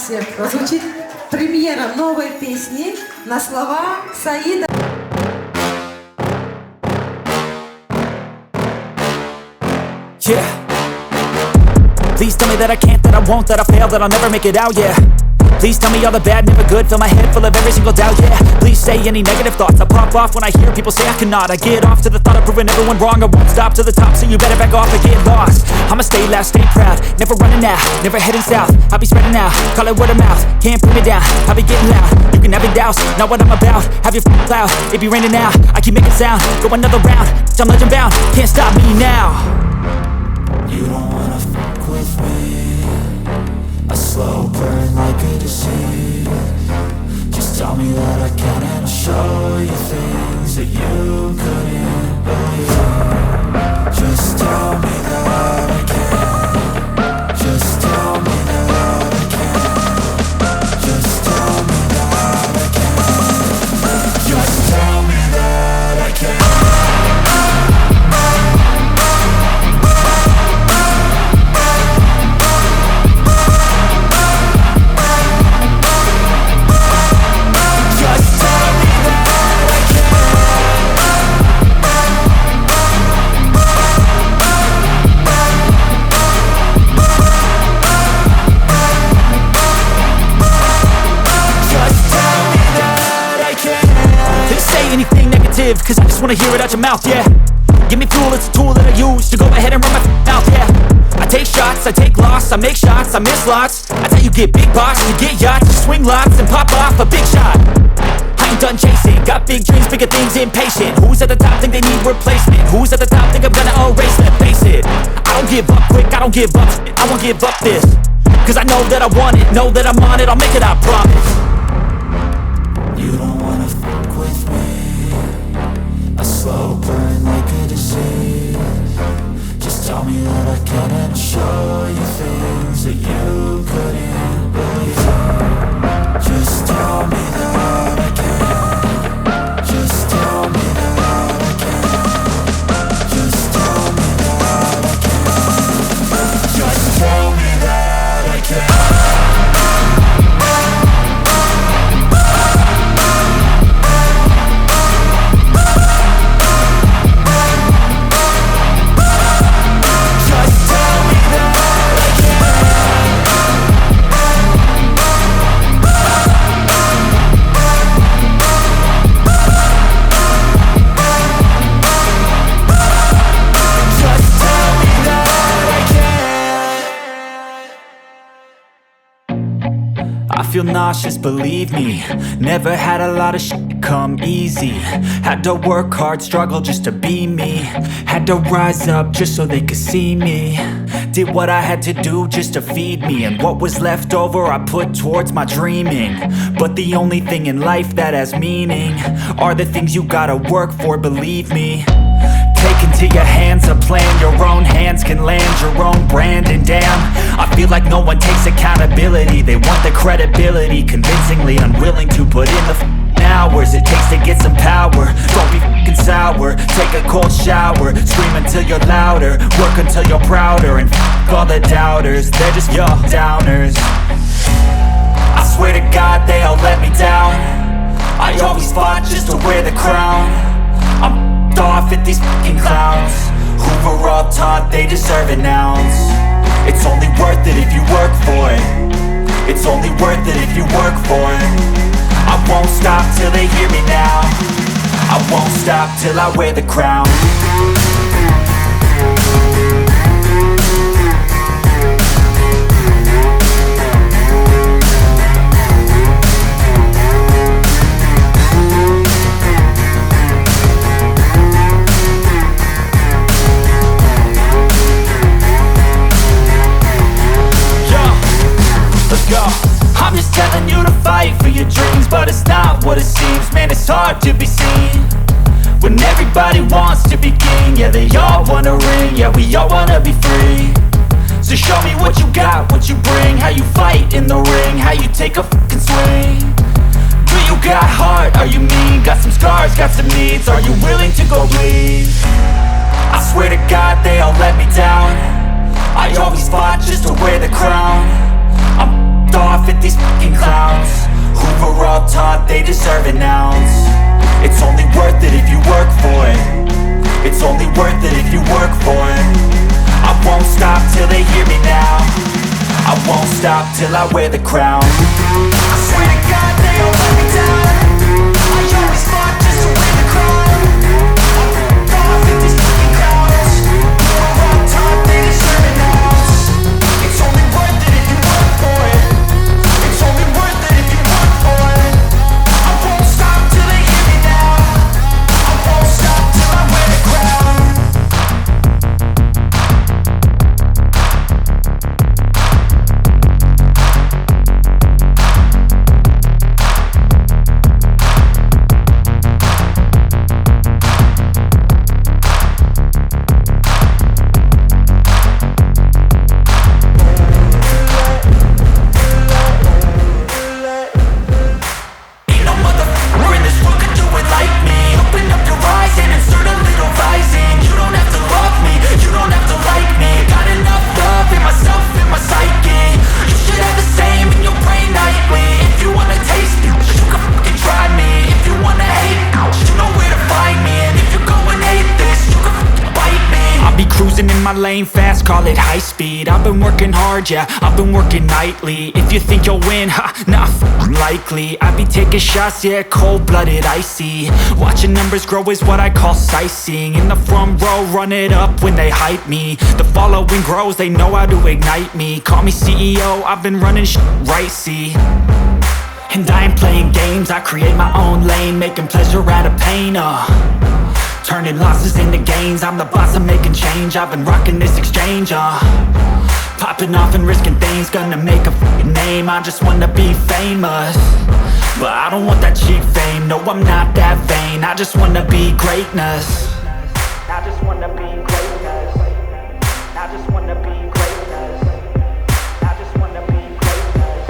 всех прозвучит премьера новой песни на слова Саида. Yeah. Please tell me that I can't, that I won't, that I fail, that I'll never make it out, yeah. Please tell me all the bad, never good, fill my head full of every single doubt, yeah. Please say any negative thoughts, I pop off when I hear people say I cannot. I get off to the thought of proving everyone wrong, I won't stop to the top, so you better back off and get lost. I'ma stay loud, stay proud, never running out, never heading south. I'll be spreading out, call it word of mouth, can't put me down, I'll be getting loud. You can have your doubts, not what I'm about, have your cloud, it be raining now. I keep making sound, go another round, I'm legend bound, can't stop me now. You don't wanna fuck with me, a slow burn like a disease. Just tell me that I can and I'll show you things that you couldn't believe. Just tell me that I can. Just tell me that I can. Just tell me that I can. Just tell me that I can. Cause I just wanna hear it out your mouth, yeah. Give me fuel, it's a tool that I use to go ahead and run my mouth, yeah. I take shots, I take loss, I make shots, I miss lots. That's how you get big boss, you get yachts, you swing lots and pop off a big shot. I ain't done chasing, got big dreams, bigger things, impatient. Who's at the top think they need replacement? Who's at the top think I'm gonna erase them? Face it, I don't give up quick, I don't give up shit, I won't give up this. Cause I know that I want it, know that I'm on it, I'll make it, I promise. You don't wanna fuck with me, a slow burn like a disease. Just tell me that I can and I'll show you things that you couldn't believe. Just tell me that I can. Just tell me that I can. Just tell me that I can. Just tell me that I can. I feel nauseous, believe me. Never had a lot of shit come easy. Had to work hard, struggle just to be me. Had to rise up just so they could see me. Did what I had to do just to feed me. And what was left over I put towards my dreaming. But the only thing in life that has meaning are the things you gotta work for, believe me. Take into your hands a plan, your own hands can land your own brand. And damn, I feel like no one takes accountability. They want the credibility, convincingly unwilling to put in the hours it takes to get some power. Don't be f***ing sour, take a cold shower. Scream until you're louder, work until you're prouder. And f*** all the doubters, they're just your downers. I swear to God they all let me down. I always fought just to wear the crown. I'm off at these fucking clowns who were all taught they deserve an ounce. It's only worth it if you work for it. It's only worth it if you work for it. I won't stop till they hear me now. I won't stop till I wear the crown. I'm just telling you to fight for your dreams, but it's not what it seems. Man, it's hard to be seen when everybody wants to be king. Yeah, they all wanna ring, yeah, we all wanna be free. So show me what you got, what you bring, how you fight in the ring, how you take a fucking swing. Do you got heart, are you mean? Got some scars, got some needs, are you willing to go bleed? I swear to God they all let me down. I always fought just to wear the crown. I'm off at these stop till I wear the crown. I swear to God they all let me down. I always fought just to win the crown. I ripped off at these fucking crowds. We're on top, they deserve it now. It's only worth it if you work for it. It's only worth it if you work for it. I won't stop till they hear me now. I won't stop till I wear the crown. Lane fast, call it high speed. I've been working hard, yeah, I've been working nightly. If you think you'll win, ha, not likely. I be taking shots, yeah, cold-blooded, icy. Watching numbers grow is what I call sightseeing. In the front row, run it up when they hype me. The following grows, they know how to ignite me. Call me CEO, I've been running right, see. And I ain't playing games, I create my own lane, making pleasure out of pain, turning losses into gains. I'm the boss, I'm making change. I've been rocking this exchange, popping off and risking things. Gonna make a f***ing name. I just wanna be famous, but I don't want that cheap fame. No, I'm not that vain. I just wanna be greatness. I just wanna be greatness. I just wanna be greatness. I just wanna be greatness.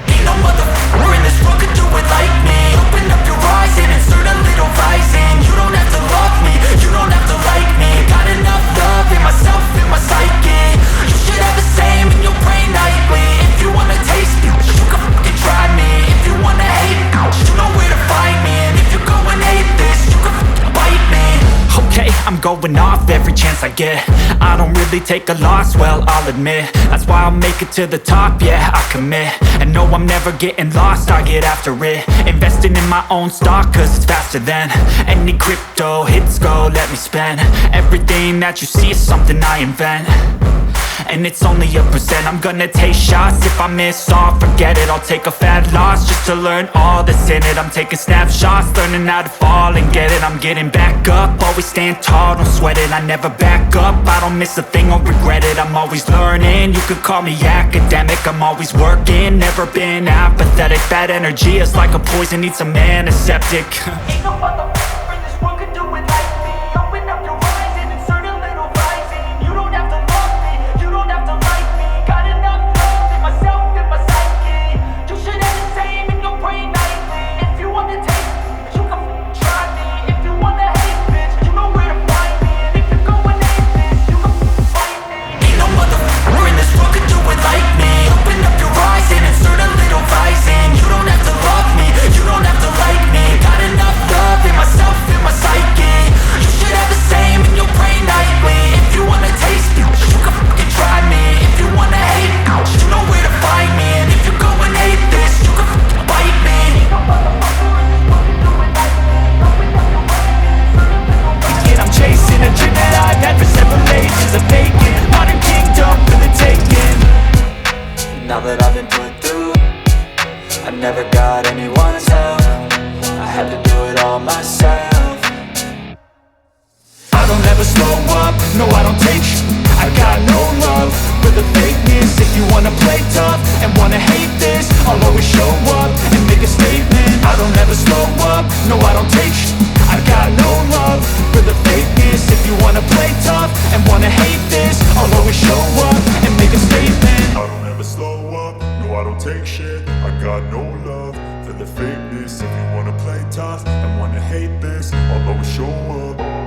Ain't no motherfucker in this world could do it like me. Open up your eyes and insert a little rising. You don't have to love me, you don't have to like me. Got enough love in myself, in my psyche. You should have the same in your brain nightly. If you wanna taste me, you can fucking try me. If you wanna hate me, you know where to find me. And if you go and hate this, you can fucking bite me. Okay, I'm going off every chance I get. I don't really take a loss, well, I'll admit. That's why I'll make it to the top, yeah, I commit. And no, I'm never getting lost, I get after it. Investing in my own stock, cause it's faster than any crypto hits go, let me spend. Everything that you see is something I invent, and it's only a percent. I'm gonna take shots, if I miss all, forget it. I'll take a fat loss just to learn all that's in it. I'm taking snapshots, learning how to fall and get it. I'm getting back up, always stand tall, don't sweat it. I never back up, I don't miss a thing or regret it. I'm always learning, you could call me academic. I'm always working, never been apathetic. Bad energy is like a poison, needs some antiseptic. Ain't no motherfucker in this world could do it like me. Open up your eyes and insert a little rising. You don't have to love me, you don't have to like me. Got enough love in myself, in my psyche. You should have the same in your brain nightly. If you wanna taste me, you can try me. If you wanna hate bitch, you know where to find me. And if you go and hate this, you can fight me. Ain't no motherfucker in this world could do it like me. Open up your eyes and insert a little rising. You don't have to love me, you don't have to like me. Got enough love in myself, in my psyche. You should have the same in your brain nightly. If you wanna taste me, you can fucking try me. If you wanna hate me, you know where to find me. And if you go and hate this, you can fucking bite me. Yet I'm chasing a dream that I've had for several ages. A vacant modern kingdom for the taking. Now that I've been put through, I never got anyone's help. I had to do it all myself. I don't ever slow up, no I don't take sh**. I got no love for the fakeness. If you wanna play tough and wanna hate this, I'll always show up and make a statement. I don't ever slow up, no I don't take sh**. I got no love for the fakeness. If you wanna play tough and wanna hate this, I'll always show up and make a statement. I don't ever slow up, no I don't take shit. I got no love for the fakeness. If you wanna play tough and wanna hate this, I'll always show up.